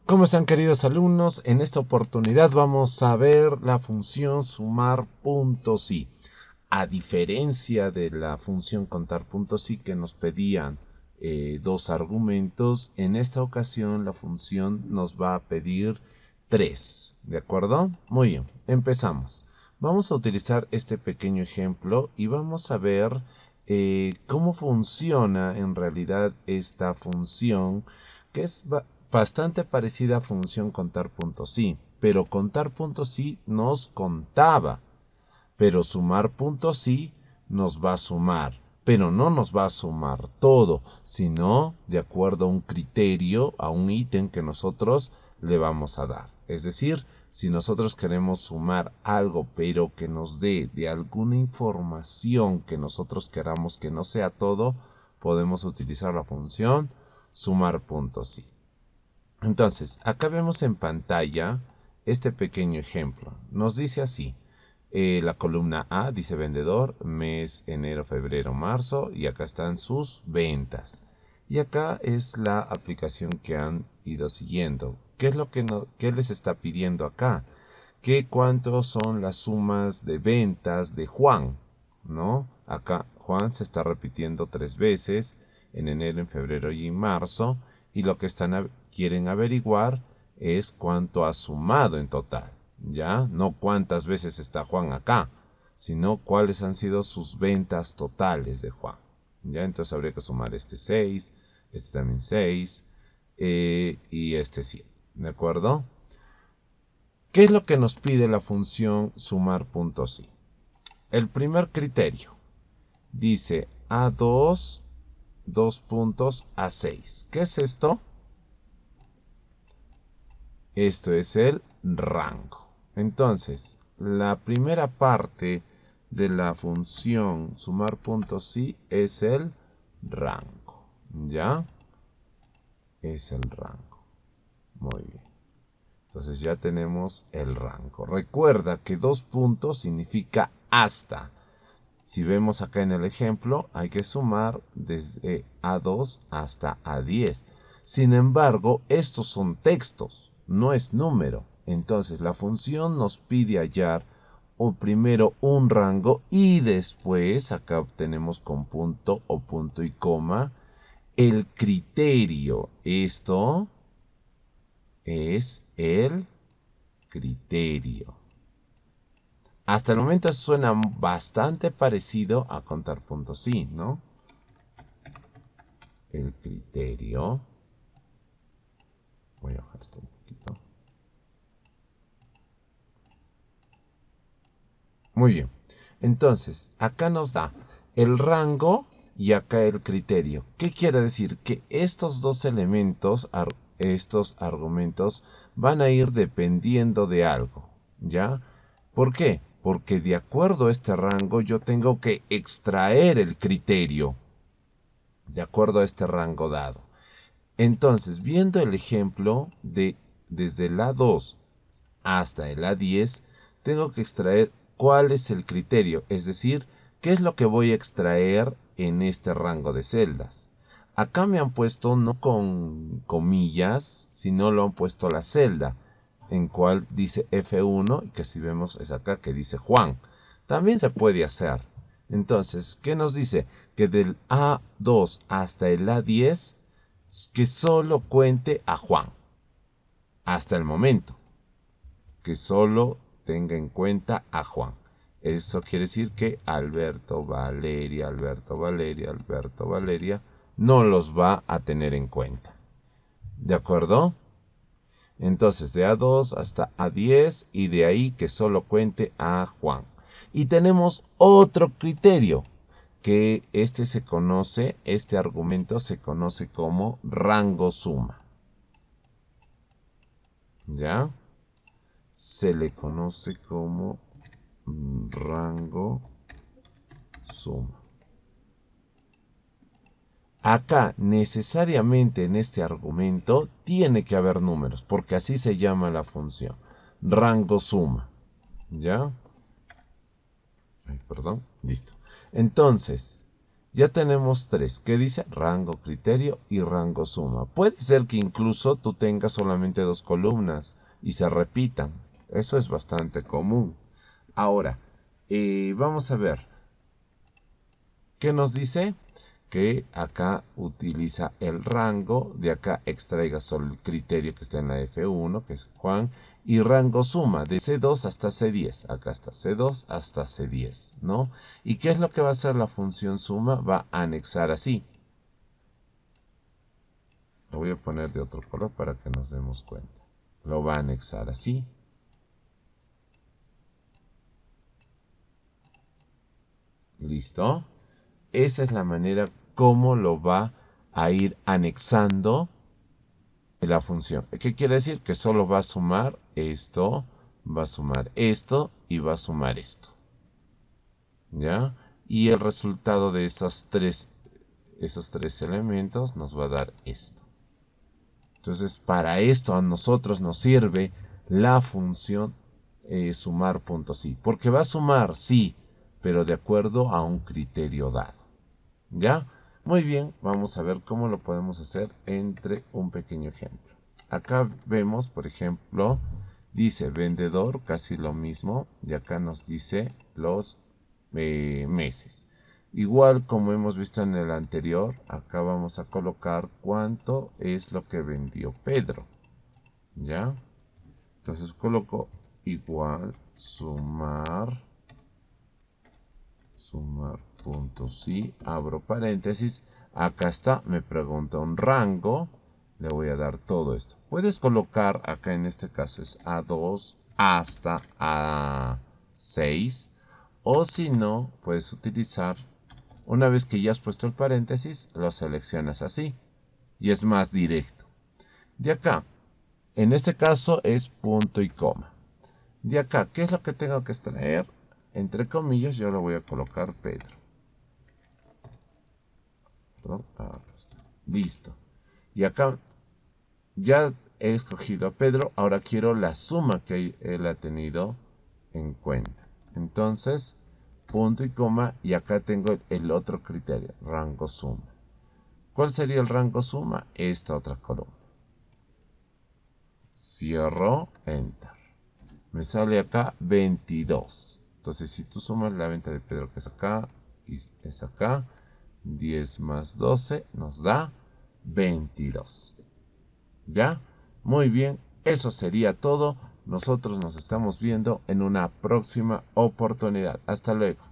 ¿Cómo están, queridos alumnos? En esta oportunidad vamos a ver la función sumar puntos y. A diferencia de la función contar puntos y que nos pedían dos argumentos, en esta ocasión la función nos va a pedir tres. ¿De acuerdo? Muy bien, empezamos. Vamos a utilizar este pequeño ejemplo y vamos a ver cómo funciona en realidad esta función, que es bastante parecida a función contar puntos y, pero contar puntos y nos contaba. Pero sumar puntos sí nos va a sumar, pero no nos va a sumar todo, sino de acuerdo a un criterio, a un ítem que nosotros le vamos a dar. Es decir, si nosotros queremos sumar algo, pero que nos dé de alguna información que nosotros queramos que no sea todo, podemos utilizar la función sumar puntos sí. Entonces, acá vemos en pantalla este pequeño ejemplo. Nos dice así. La columna A dice vendedor, mes enero, febrero, marzo, y acá están sus ventas. Y acá es la aplicación que han ido siguiendo. ¿Qué es lo que qué les está pidiendo acá? Que cuántos son las sumas de ventas de Juan, ¿no? Acá Juan se está repitiendo 3 veces, en enero, en febrero y en marzo, y lo que quieren averiguar es cuánto ha sumado en total. ¿Ya? No cuántas veces está Juan acá, sino cuáles han sido sus ventas totales de Juan. ¿Ya? Entonces habría que sumar este 6, este también 6 y este 7. ¿De acuerdo? ¿Qué es lo que nos pide la función sumar puntos y? El primer criterio dice A2, 2 puntos a 6. ¿Qué es esto? Esto es el rango. Entonces, la primera parte de la función sumar puntos sí es el rango. ¿Ya? Es el rango. Muy bien. Entonces ya tenemos el rango. Recuerda que 2 puntos significa hasta. Si vemos acá en el ejemplo, hay que sumar desde A2 hasta A10. Sin embargo, estos son textos, no es número. Entonces la función nos pide hallar primero un rango y después, acá obtenemos con punto o punto y coma, el criterio. Esto es el criterio. Hasta el momento suena bastante parecido a contar puntos sí, ¿no? El criterio. Voy a bajar esto un poquito. Muy bien. Entonces, acá nos da el rango y acá el criterio. ¿Qué quiere decir? Que estos dos elementos, estos argumentos, van a ir dependiendo de algo. ¿Ya? ¿Por qué? Porque de acuerdo a este rango yo tengo que extraer el criterio. De acuerdo a este rango dado. Entonces, viendo el ejemplo desde el A2 hasta el A10, tengo que extraer cuál es el criterio, es decir, qué es lo que voy a extraer en este rango de celdas. Acá me han puesto no con comillas, sino lo han puesto la celda, en cual dice F1, y que si vemos es acá que dice Juan. También se puede hacer. Entonces, ¿qué nos dice? Que del A2 hasta el A10, que solo cuente a Juan. Hasta el momento. Que solo tenga en cuenta a Juan. Eso quiere decir que Alberto, Valeria, Alberto, Valeria, Alberto, Valeria no los va a tener en cuenta. ¿De acuerdo? Entonces de A2 hasta A10 y de ahí que solo cuente a Juan. Y tenemos otro criterio, que este argumento se conoce como rango suma. ¿Ya? Se le conoce como rango suma. Acá necesariamente en este argumento tiene que haber números, porque así se llama la función. Rango suma. ¿Ya? Ay, perdón. Listo. Entonces, Ya tenemos tres, que dice rango criterio y rango suma. Puede ser que incluso tú tengas solamente dos columnas y se repitan. Eso es bastante común. Ahora, vamos a ver. ¿Qué nos dice? Que acá utiliza el rango, de acá extraiga solo el criterio que está en la F1, que es Juan, y rango suma de C2 hasta C10. Acá está C2 hasta C10, ¿no? ¿Y qué es lo que va a hacer la función suma? Va a anexar así. Lo voy a poner de otro color para que nos demos cuenta. Lo va a anexar así. ¿Listo? Esa es la manera como lo va a ir anexando la función. ¿Qué quiere decir? Que solo va a sumar esto, va a sumar esto y va a sumar esto. ¿Ya? Y el resultado de esos tres elementos nos va a dar esto. Entonces, para esto a nosotros nos sirve la función sumar puntos sí. Porque va a sumar, sí, pero de acuerdo a un criterio dado. ¿Ya? Muy bien, vamos a ver cómo lo podemos hacer entre un pequeño ejemplo. Acá vemos, por ejemplo, dice vendedor, casi lo mismo, y acá nos dice los meses. Igual como hemos visto en el anterior, acá vamos a colocar cuánto es lo que vendió Pedro. ¿Ya? Entonces coloco igual sumar punto sí, abro paréntesis, acá está, me pregunta un rango, le voy a dar todo esto. Puedes colocar acá en este caso es A2 hasta A6, o si no, puedes utilizar, una vez que ya has puesto el paréntesis, lo seleccionas así, y es más directo. De acá, en este caso es punto y coma. De acá, ¿qué es lo que tengo que extraer? Entre comillas, yo le voy a colocar Pedro. Perdón, acá está. Listo. Y acá ya he escogido a Pedro. Ahora quiero la suma que él ha tenido en cuenta. Entonces, punto y coma. Y acá tengo el otro criterio, rango suma. ¿Cuál sería el rango suma? Esta otra columna. Cierro, enter. Me sale acá 22. Entonces, si tú sumas la venta de Pedro, que es acá, y es acá, 10 más 12 nos da 22. ¿Ya? Muy bien, eso sería todo. Nosotros nos estamos viendo en una próxima oportunidad. Hasta luego.